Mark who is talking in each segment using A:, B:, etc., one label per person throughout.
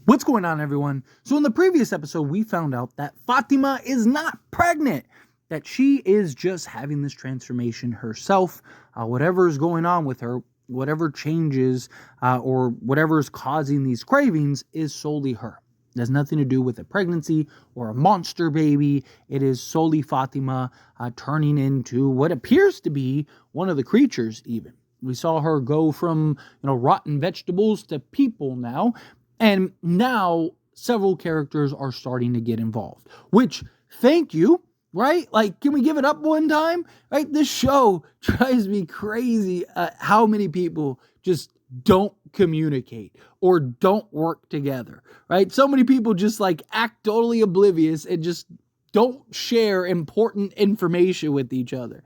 A: What's going on, everyone? So in the previous episode, we found out that Fatima is not pregnant, that she is just having this transformation herself. Whatever is going on with her, whatever changes or whatever is causing these cravings is solely her. It has nothing to do with a pregnancy or a monster baby. It is solely Fatima turning into what appears to be one of the creatures even. We saw her go from, rotten vegetables to people now. And now several characters are starting to get involved, which, thank you, right? Like, can we give it up one time? Right? This show drives me crazy how many people just don't communicate or don't work together, right? So many people just like act totally oblivious and just don't share important information with each other.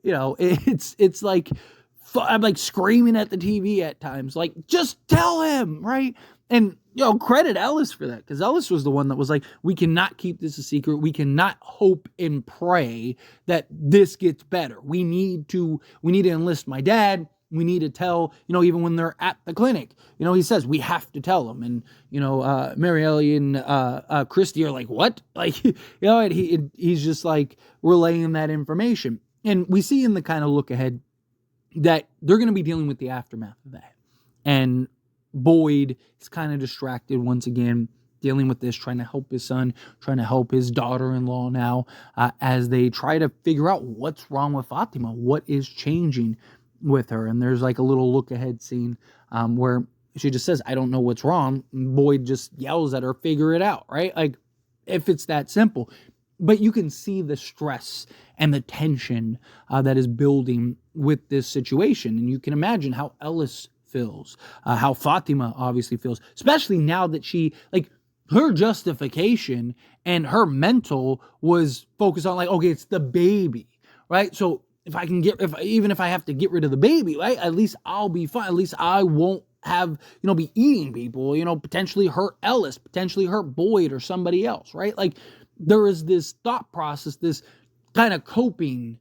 A: It's like, I'm like screaming at the TV at times, like, just tell him, right? And, credit Ellis for that, because Ellis was the one that was like, we cannot keep this a secret. We cannot hope and pray that this gets better. We need to enlist my dad. We need to tell, even when they're at the clinic, he says, we have to tell them. And, Mary Ellie and Christy are like, what? Like, and he's just like relaying that information. And we see in the kind of look ahead that they're going to be dealing with the aftermath of that. And Boyd is kind of distracted once again, dealing with this, trying to help his son, trying to help his daughter-in-law now, as they try to figure out what's wrong with Fatima, what is changing with her. And there's like a little look-ahead scene where she just says, I don't know what's wrong. And Boyd just yells at her, figure it out, right? Like, if it's that simple. But you can see the stress and the tension that is building with this situation. And you can imagine how Ellis feels, how Fatima obviously feels, especially now that she, like, her justification and her mental was focused on, like, okay, it's the baby, right? So even if I have to get rid of the baby, right, at least I'll be fine. At least I won't have, be eating people, potentially hurt Ellis, potentially hurt Boyd or somebody else, right? Like, there is this thought process, this kind of coping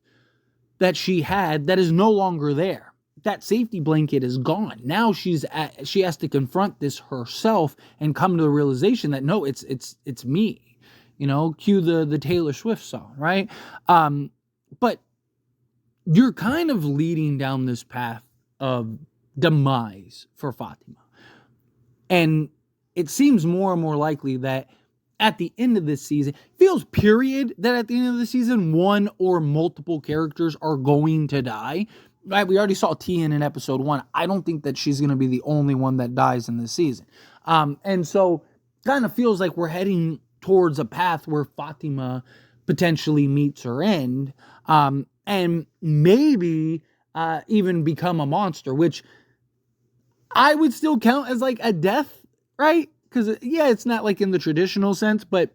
A: that she had that is no longer there. That safety blanket is gone. Now she has to confront this herself and come to the realization that no, it's me. Cue the Taylor Swift song, right? But you're kind of leading down this path of demise for Fatima. And it seems more and more likely that at the end of this season, feels period that at the end of the season, one or multiple characters are going to die. Right? We already saw Tian in episode 1. I don't think that she's going to be the only one that dies in this season. And so kind of feels like we're heading towards a path where Fatima potentially meets her end, and maybe even become a monster, which I would still count as like a death, right? Because, it's not like in the traditional sense, but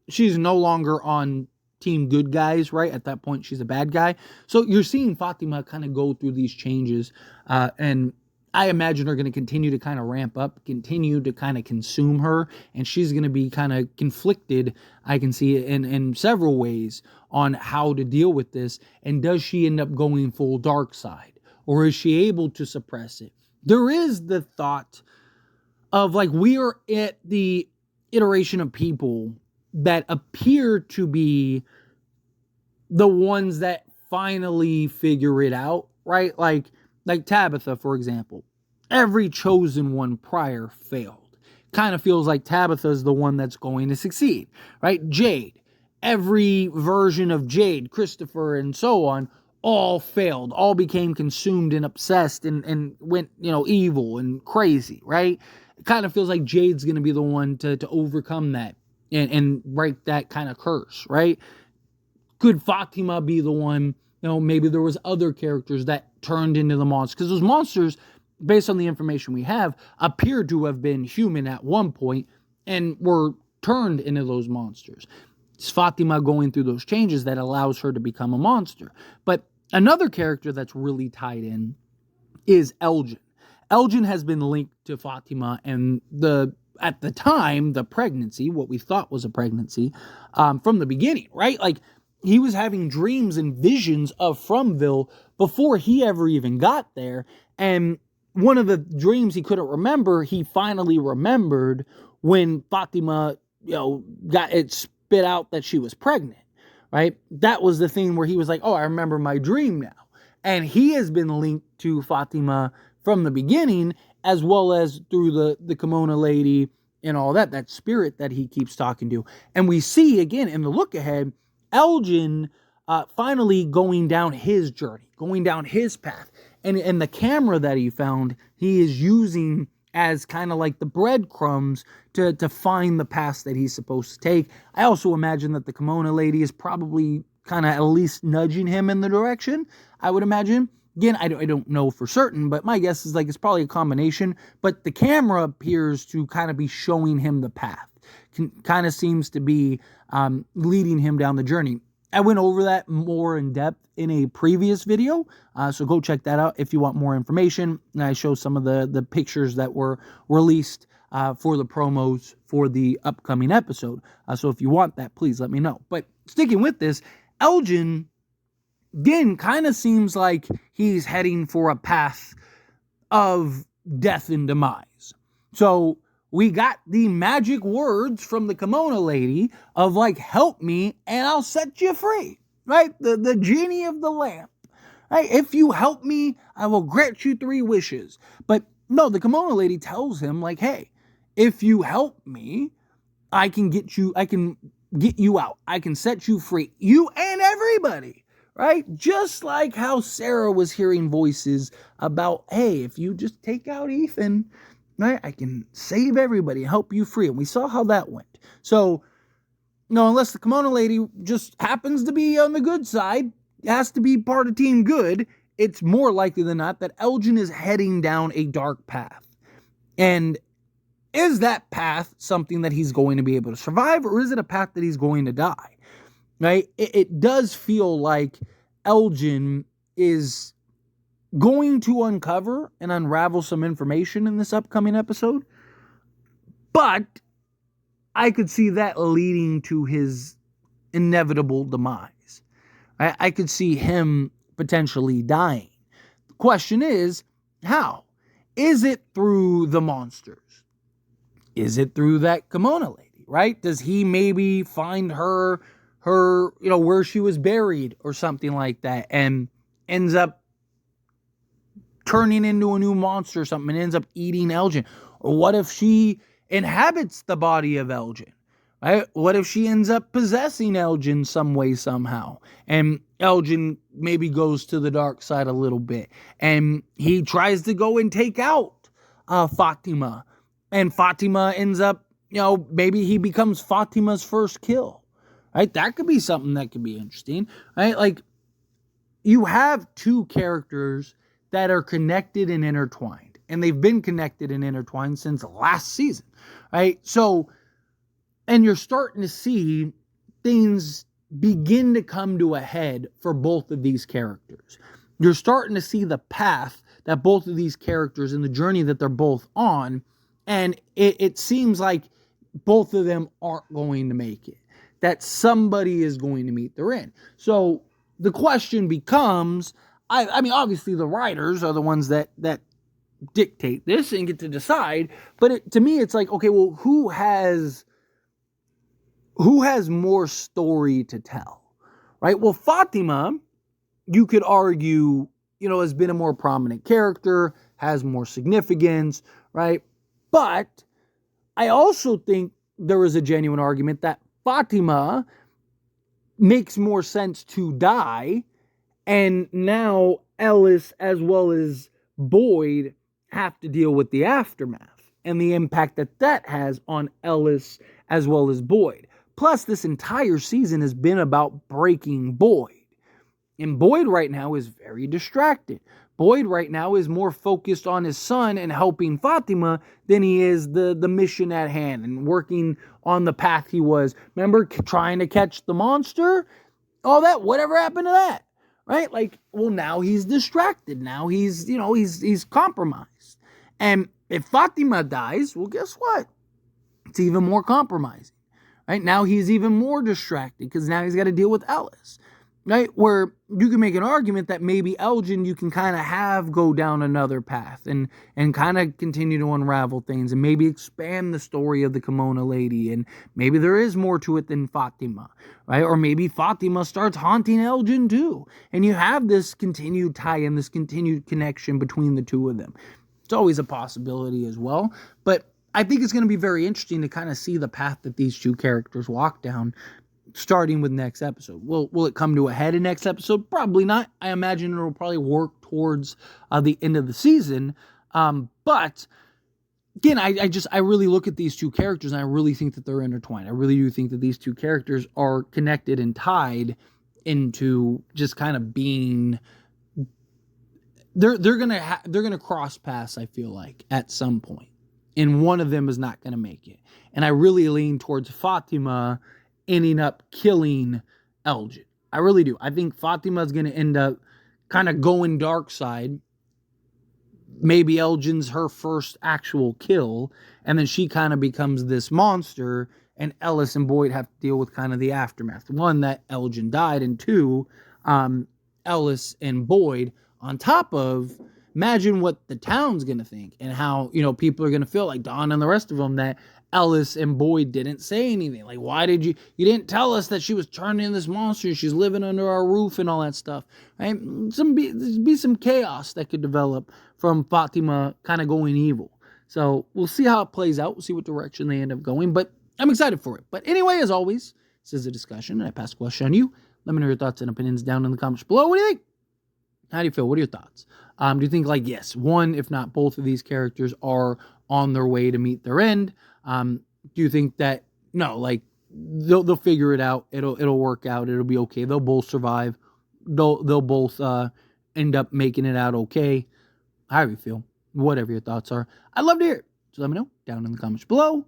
A: she's no longer on team good guys, right? At that point, she's a bad guy. So you're seeing Fatima kind of go through these changes. And I imagine are going to continue to kind of ramp up, continue to kind of consume her. And she's going to be kind of conflicted, I can see it in several ways, on how to deal with this. And does she end up going full dark side? Or is she able to suppress it? There is the thought of, like, we are at the iteration of people that appear to be the ones that finally figure it out, right? Like Tabitha, for example. Every chosen one prior failed. Kind of feels like Tabitha's the one that's going to succeed, right? Jade. Every version of Jade, Christopher, and so on, all failed. All became consumed and obsessed and went, evil and crazy, right? It kind of feels like Jade's going to be the one to overcome that and break that kind of curse, right? Could Fatima be the one, maybe there was other characters that turned into the monsters? Because those monsters, based on the information we have, appeared to have been human at one point and were turned into those monsters. It's Fatima going through those changes that allows her to become a monster. But another character that's really tied in is Elgin. Elgin has been linked to Fatima and at the time, the pregnancy, what we thought was a pregnancy, from the beginning, right? Like, he was having dreams and visions of FROMVILLE before he ever even got there. And one of the dreams he couldn't remember, he finally remembered when Fatima, got it spit out that she was pregnant, right? That was the thing where he was like, oh, I remember my dream now. And he has been linked to Fatima from the beginning, as well as through the kimono lady and all that spirit that he keeps talking to. And we see, again, in the look ahead, Elgin finally going down his journey, going down his path. And the camera that he found, he is using as kind of like the breadcrumbs to find the path that he's supposed to take. I also imagine that the kimono lady is probably kind of at least nudging him in the direction, I would imagine. Again, I don't know for certain, but my guess is like it's probably a combination. But the camera appears to kind of be showing him the path. Kind of seems to be leading him down the journey. I went over that more in depth in a previous video, so go check that out if you want more information. And I show some of the pictures that were released for the promos for the upcoming episode. So if you want that, please let me know. But sticking with this, Elgin, again, kind of seems like he's heading for a path of death and demise. So we got the magic words from the kimono lady of like, help me and I'll set you free, right? The genie of the lamp, right? If you help me, I will grant you 3 wishes. But no, the kimono lady tells him like, hey, if you help me, I can get you out. I can set you free. You and everybody, right? Just like how Sarah was hearing voices about, hey, if you just take out Ethan, right, I can save everybody, help you free. And we saw how that went. So, no, unless the kimono lady just happens to be on the good side, has to be part of Team Good, it's more likely than not that Elgin is heading down a dark path. And is that path something that he's going to be able to survive, or is it a path that he's going to die? Right? It does feel like Elgin is going to uncover and unravel some information in this upcoming episode, but I could see that leading to his inevitable demise. I could see him potentially dying. The question is, how? Is it through the monsters? Is it through that kimono lady, right? Does he maybe find her, where she was buried or something like that, and ends up turning into a new monster or something and ends up eating Elgin? Or what if she inhabits the body of Elgin, right? What if she ends up possessing Elgin some way, somehow, and Elgin maybe goes to the dark side a little bit, and he tries to go and take out Fatima, and Fatima ends up, maybe he becomes Fatima's first kill, right? That could be something that could be interesting, right? Like, you have 2 characters that are connected and intertwined, and they've been connected and intertwined since last season, right? So, and you're starting to see things begin to come to a head for both of these characters. You're starting to see the path that both of these characters and the journey that they're both on, and it seems like both of them aren't going to make it, that somebody is going to meet their end. So the question becomes, I mean, obviously the writers are the ones that dictate this and get to decide, but to me it's like, okay, well, who has more story to tell, right? Well, Fatima, you could argue, has been a more prominent character, has more significance, right? But I also think there is a genuine argument that Fatima makes more sense to die, and now Ellis as well as Boyd have to deal with the aftermath and the impact that has on Ellis as well as Boyd. Plus, this entire season has been about breaking Boyd. And Boyd right now is very distracted. Boyd right now is more focused on his son and helping Fatima than he is the mission at hand and working on the path he was. Remember, trying to catch the monster? All that, whatever happened to that? Right? Like, well, now he's distracted. Now he's compromised. And if Fatima dies, well, guess what? It's even more compromising. Right? Now he's even more distracted because now he's got to deal with Ellis. right? Where you can make an argument that maybe Elgin you can kind of have go down another path and kind of continue to unravel things and maybe expand the story of the kimono lady, and maybe there is more to it than Fatima, right? Or maybe Fatima starts haunting Elgin too, and you have this continued tie-in, this continued connection between the two of them. It's always a possibility as well, but I think it's going to be very interesting to kind of see the path that these two characters walk down, starting with next episode. Will it come to a head in next episode? Probably not. I imagine it'll probably work towards the end of the season. But again, I really look at these two characters and I really think that they're intertwined. I really do think that these two characters are connected and tied into just kind of being. They're gonna cross paths, I feel like, at some point, and one of them is not gonna make it. And I really lean towards Fatima ending up killing Elgin. I really do. I think Fatima's going to end up kind of going dark side. Maybe Elgin's her first actual kill, and then she kind of becomes this monster, and Ellis and Boyd have to deal with kind of the aftermath. One, that Elgin died, and two, Ellis and Boyd, on top of, imagine what the town's going to think, and how, people are going to feel like Don and the rest of them, that Ellis and Boyd didn't say anything. Like, why did you didn't tell us that she was turning into this monster, she's living under our roof and all that stuff, right? Be some chaos that could develop from Fatima kind of going evil. So we'll see how it plays out. We'll see what direction they end up going, but I'm excited for it. But anyway, as always, this is a discussion, and I pass the question on you. Let me know your thoughts and opinions down in the comments below. What do you think? How do you feel? What are your thoughts? Do you think, like, yes, one, if not both of these characters are on their way to meet their end? Do you think that, no, like, they'll figure it out. It'll work out. It'll be okay. They'll both survive. They'll both end up making it out okay. However you feel, whatever your thoughts are, I'd love to hear it. So let me know down in the comments below.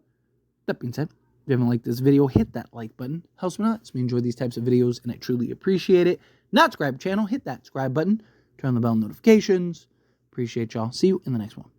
A: That being said, if you haven't liked this video, hit that like button. Helps me out. Lets me enjoy these types of videos, and I truly appreciate it. Not subscribe to the channel, hit that subscribe button. Turn on the bell notifications. Appreciate y'all. See you in the next one.